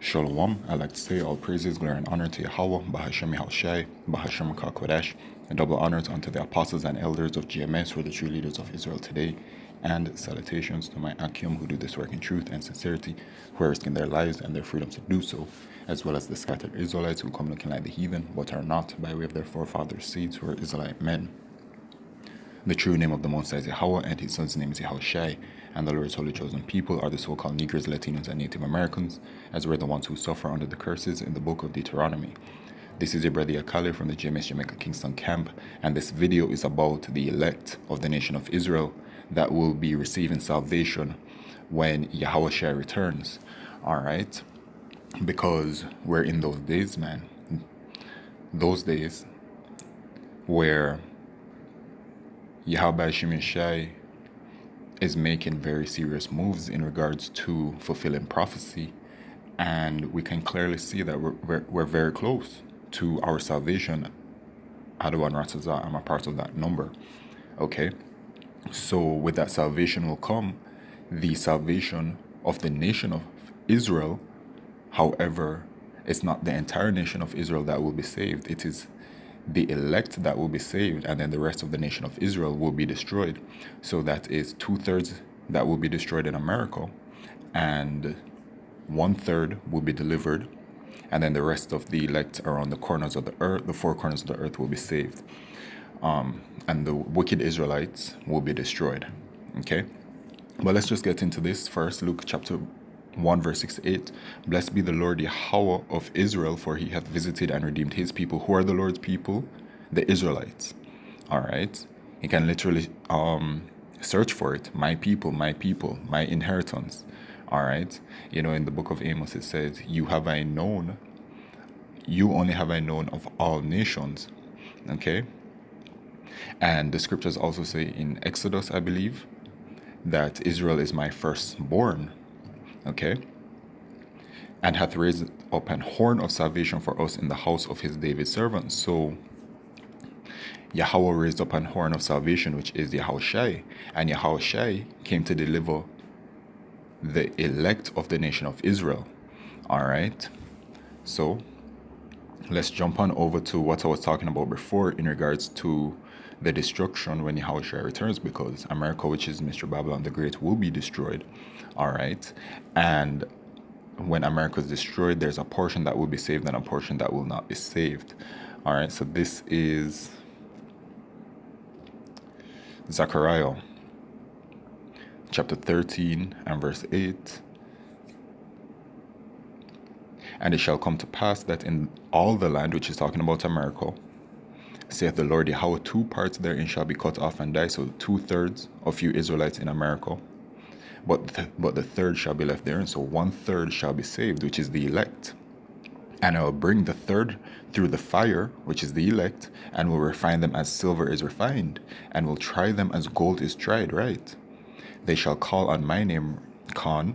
Shalom, I'd like to say all praises, glory, and honor to Yahawah, Bahasham, Yahawashi, Bahasham, Kodesh, and double honors unto the apostles and elders of GMS who are the true leaders of Israel today, and salutations to my Akim who do this work in truth and sincerity, who are risking their lives and their freedom to do so, as well as the scattered Israelites who come looking like the heathen, but are not, by way of their forefathers' seeds who are Israelite men. The true name of the Most High is Yahawah, and his son's name is Yahawashi, and the Lord's holy chosen people are the so-called Negroes, Latinos, and Native Americans, as were the ones who suffer under the curses in the book of Deuteronomy. This is your brother Yakale from the GMS Jamaica Kingston camp, and this video is about the elect of the nation of Israel that will be receiving salvation when Yahawashi returns. Alright? Because we're in those days, man. Those days where Yahawashi is making very serious moves in regards to fulfilling prophecy, and we can clearly see that we're very close to our salvation. Adawan Ratazah, I'm a part of that number. Okay, so with that salvation will come the salvation of the nation of Israel. However, it's not the entire nation of Israel that will be saved. It is the elect that will be saved, and then the rest of the nation of Israel will be destroyed. So that is 2/3 that will be destroyed in America, and 1/3 will be delivered, and then the rest of the elect around the corners of the earth, the four corners of the earth, will be saved. And the wicked Israelites will be destroyed. Okay? But let's just get into this first. Luke chapter 1 verse 6 to 8. Blessed be the Lord Yahawah of Israel, for he hath visited and redeemed his people. Who are the Lord's people? The Israelites. Alright? You can literally search for it. My people, my inheritance. Alright? You know, in the book of Amos it says, you only have I known of all nations. Okay? And the scriptures also say in Exodus, I believe, that Israel is my firstborn. Okay, and hath raised up an horn of salvation for us in the house of his David servant. So Yahawah raised up an horn of salvation, which is Yahawashi, and Yahawashi came to deliver the elect of the nation of Israel. Alright, so let's jump on over to what I was talking about before in regards to the destruction when Yahawashi returns, because America, which is Mr. Babylon the Great, will be destroyed. Alright, and when America is destroyed, there's a portion that will be saved and a portion that will not be saved. Alright, so this is Zechariah chapter 13 and verse 8. And it shall come to pass that in all the land, which is talking about America, saith the Lord Yahawah, 2 parts therein shall be cut off and die. So 2/3 of you Israelites in America, but the third shall be left there, and so 1/3 shall be saved, which is the elect. And I will bring the third through the fire, which is the elect, and will refine them as silver is refined, and will try them as gold is tried, right? They shall call on my name, Khan,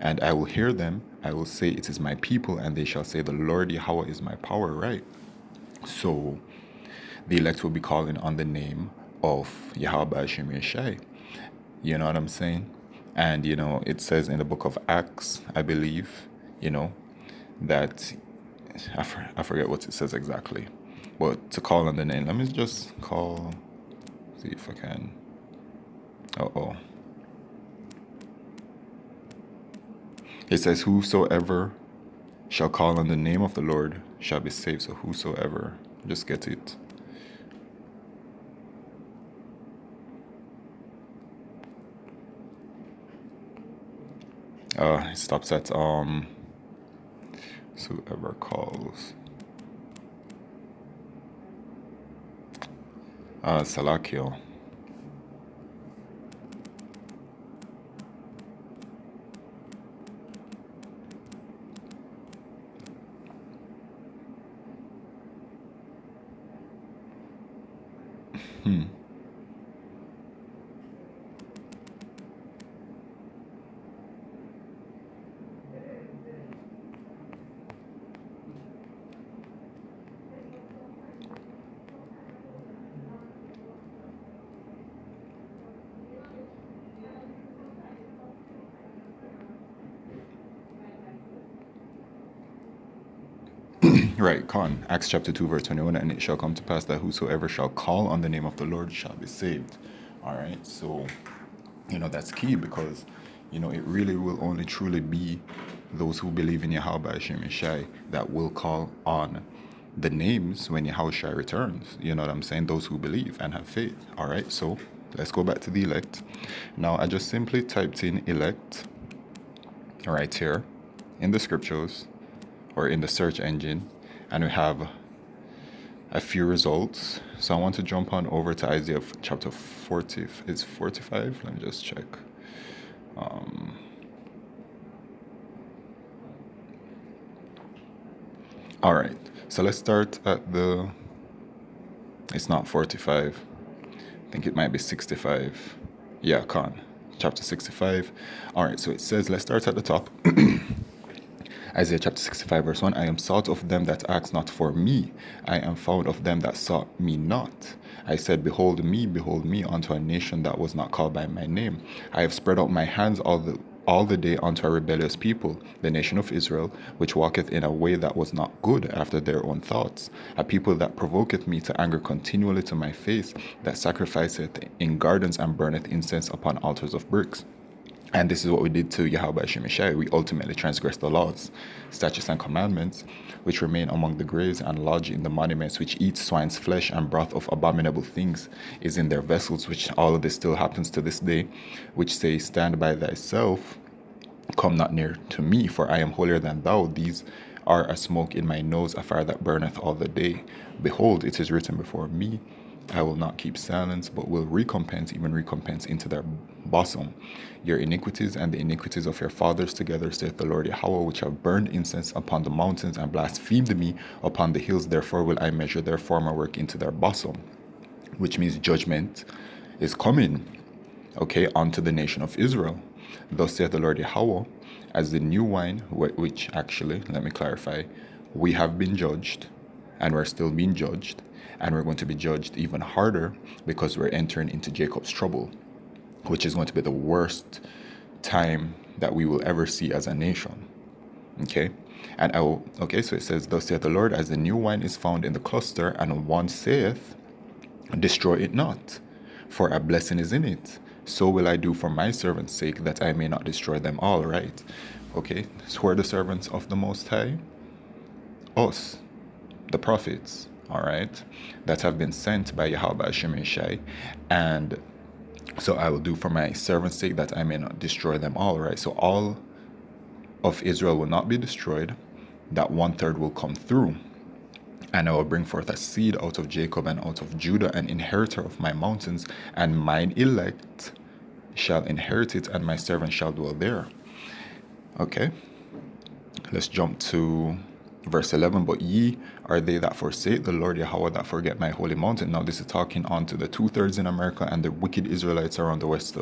and I will hear them. I will say, it is my people, and they shall say, the Lord Yahawah is my power, right? So the elect will be calling on the name of Yahawah. You know what I'm saying? And, you know, it says in the book of Acts, I believe, you know, that, I forget what it says exactly, but to call on the name. Let me just see if I can. It says, whosoever shall call on the name of the Lord shall be saved. So whosoever, just get it. It stops at whosoever calls. Salakio. Right, Con, Acts chapter 2, verse 21, and it shall come to pass that whosoever shall call on the name of the Lord shall be saved. All right, so, that's key because, it really will only truly be those who believe in Yahawah Shai that will call on the names when Yahawashi returns. You know what I'm saying? Those who believe and have faith. All right, so let's go back to the elect. Now, I just simply typed in elect right here in the scriptures or in the search engine, and we have a few results. So I want to jump on over to Isaiah chapter 40. It's 45. Let me just check. All right. So let's start at it's not 45. I think it might be 65. Yeah, Con. Chapter 65. All right. So it says, let's start at the top. Isaiah chapter 65, verse 1, I am sought of them that ask not for me. I am found of them that sought me not. I said, behold me, unto a nation that was not called by my name. I have spread out my hands all the day unto a rebellious people, the nation of Israel, which walketh in a way that was not good after their own thoughts. A people that provoketh me to anger continually to my face, that sacrificeth in gardens and burneth incense upon altars of bricks. And this is what we did to Yahawah Shai. We ultimately transgressed the laws, statutes, and commandments, which remain among the graves and lodge in the monuments, which eat swine's flesh, and broth of abominable things is in their vessels, which all of this still happens to this day, which say, stand by thyself, come not near to me, for I am holier than thou. These are a smoke in my nose, a fire that burneth all the day. Behold, it is written before me, I will not keep silence, but will recompense into their bosom. Your iniquities and the iniquities of your fathers together, saith the Lord Yahawah, which have burned incense upon the mountains and blasphemed me upon the hills. Therefore will I measure their former work into their bosom, which means judgment is coming, onto the nation of Israel. Thus saith the Lord Yahawah, as the new wine, which actually, let me clarify, we have been judged, and we're still being judged, and we're going to be judged even harder because we're entering into Jacob's trouble, which is going to be the worst time that we will ever see as a nation. So it says, thus saith the Lord, as the new wine is found in the cluster, and one saith, destroy it not, for a blessing is in it. So will I do for my servants' sake, that I may not destroy them all, right? So who are the servants of the Most High? Us, the prophets, all right, that have been sent by Yahawah Shai, and so I will do for my servants' sake that I may not destroy them all, right? So all of Israel will not be destroyed, that 1/3 will come through, and I will bring forth a seed out of Jacob and out of Judah, an inheritor of my mountains, and mine elect shall inherit it, and my servants shall dwell there. Let's jump to verse 11. But ye are they that forsake the Lord Yahawah, that forget my holy mountain. Now this is talking on to the 2/3 in America and the wicked Israelites around the rest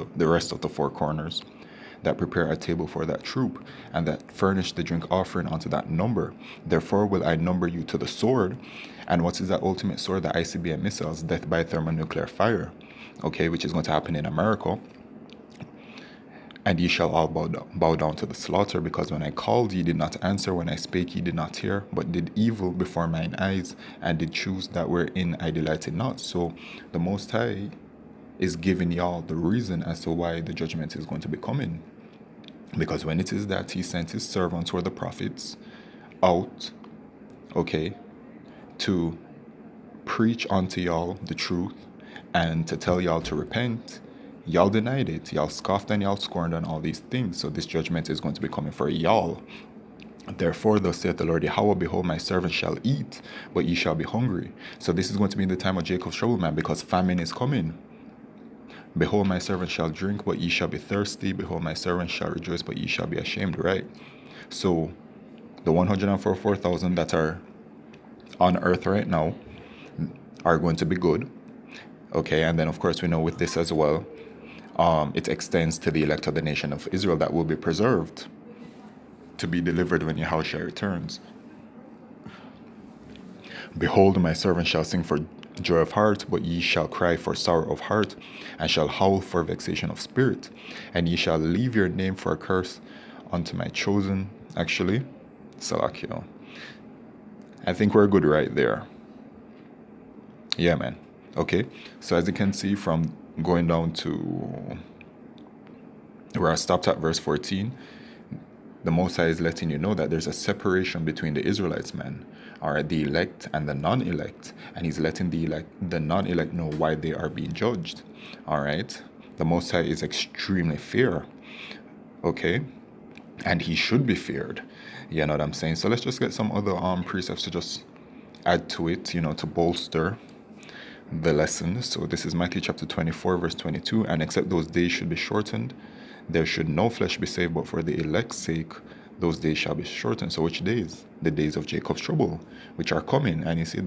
of the four corners, that prepare a table for that troop, and that furnish the drink offering unto that number. Therefore will I number you to the sword. And what is that ultimate sword? The ICBM missiles, death by thermonuclear fire, which is going to happen in America. And ye shall all bow down to the slaughter, because when I called ye did not answer, when I spake ye did not hear, but did evil before mine eyes, and did choose that wherein I delighted not. So the Most High is giving y'all the reason as to why the judgment is going to be coming. Because when it is that he sent his servants, who are the prophets, out, to preach unto y'all the truth and to tell y'all to repent, y'all denied it. Y'all scoffed and y'all scorned and all these things. So this judgment is going to be coming for y'all. Therefore, thus saith the Lord Yahawah, behold, my servants shall eat, but ye shall be hungry. So this is going to be the time of Jacob's trouble, man, because famine is coming. Behold, my servants shall drink, but ye shall be thirsty. Behold, my servants shall rejoice, but ye shall be ashamed, right? So the 144,000 that are on earth right now are going to be good. And then of course we know with this as well, it extends to the elect of the nation of Israel that will be preserved to be delivered when Yahawashi returns. Behold, my servant shall sing for joy of heart, but ye shall cry for sorrow of heart, and shall howl for vexation of spirit. And ye shall leave your name for a curse unto my chosen. Salakio. I think we're good right there. Yeah, man. Okay. So as you can see from going down to where I stopped at verse 14, the Most High is letting you know that there's a separation between the Israelites, man, or the elect and the non-elect, and he's letting the non-elect know why they are being judged. All right, the Most High is extremely fair, okay, and he should be feared. You know what I'm saying? So let's just get some other precepts to just add to it, to bolster the lesson. So this is Matthew chapter 24, verse 22. And except those days should be shortened, there should no flesh be saved, but for the elect's sake, those days shall be shortened. So which days? The days of Jacob's trouble, which are coming. And you see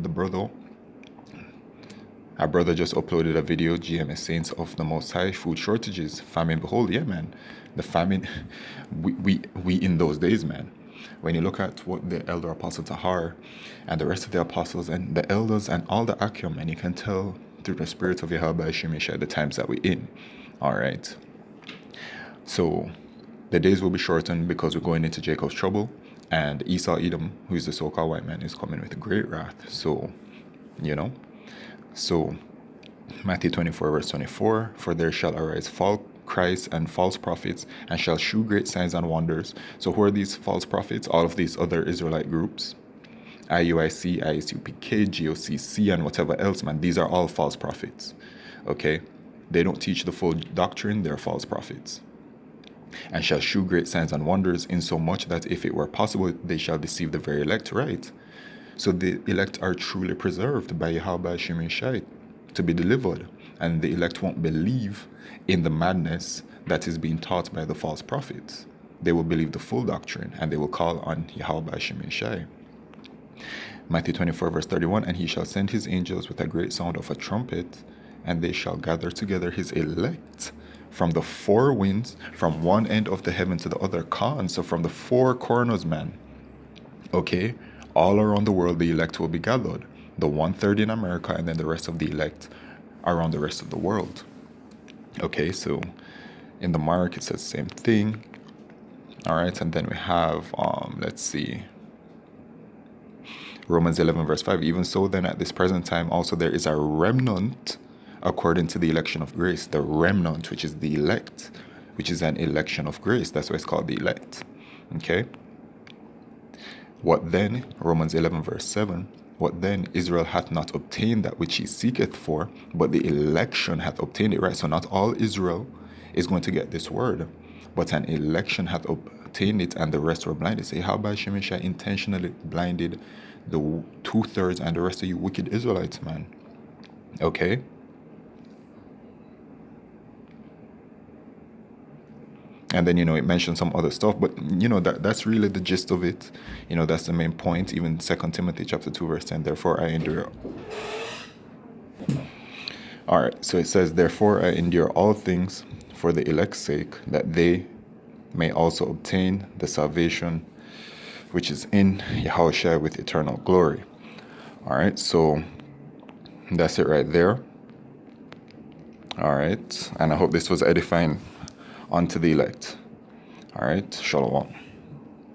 our brother just uploaded a video, GMS Saints of the Most High, food shortages, famine, behold, yeah, man. The famine, we in those days, man. When you look at what the elder apostle Tahar and the rest of the apostles and the elders and all the Akim, and you can tell through the spirit of Yahawashi the times that we're in. All right. So the days will be shortened because we're going into Jacob's trouble, and Esau Edom, who is the so-called white man, is coming with great wrath. So, So Matthew 24, verse 24, for there shall arise false Christ and false prophets, and shall shew great signs and wonders. So who are these false prophets? All of these other Israelite groups, IUIC, ISUPK, GOCC, and whatever else, man. These are all false prophets. Okay? They don't teach the full doctrine. They're false prophets. And shall shew great signs and wonders, insomuch that if it were possible, they shall deceive the very elect, right? So the elect are truly preserved by Yahawashi to be delivered. And the elect won't believe in the madness that is being taught by the false prophets. They will believe the full doctrine, and they will call on Yahawashi. Matthew 24, verse 31, and he shall send his angels with a great sound of a trumpet, and they shall gather together his elect from the four winds, from one end of the heaven to the other. So from the four corners, man. Okay? All around the world, the elect will be gathered. The 1/3 in America, and then the rest of the elect around the rest of the world. Okay, so in the mark, it says the same thing. All right, and then we have, let's see, Romans 11, verse 5. Even so, then, at this present time, also there is a remnant according to the election of grace. The remnant, which is the elect, which is an election of grace. That's why it's called the elect. Okay? What then? Romans 11, verse 7. What then? Israel hath not obtained that which he seeketh for, but the election hath obtained it, right? So not all Israel is going to get this word, but an election hath obtained it, and the rest were blinded. Say, how by Shemeshah intentionally blinded the 2/3 and the rest of you wicked Israelites, man. Okay? And then, it mentions some other stuff, but, that's really the gist of it. That's the main point. Even 2 Timothy chapter 2, verse 10, therefore I endure. All right, so it says, therefore I endure all things for the elect's sake, that they may also obtain the salvation which is in Yahawashi with eternal glory. All right, so that's it right there. All right, and I hope this was edifying unto the elect. All right, shalom.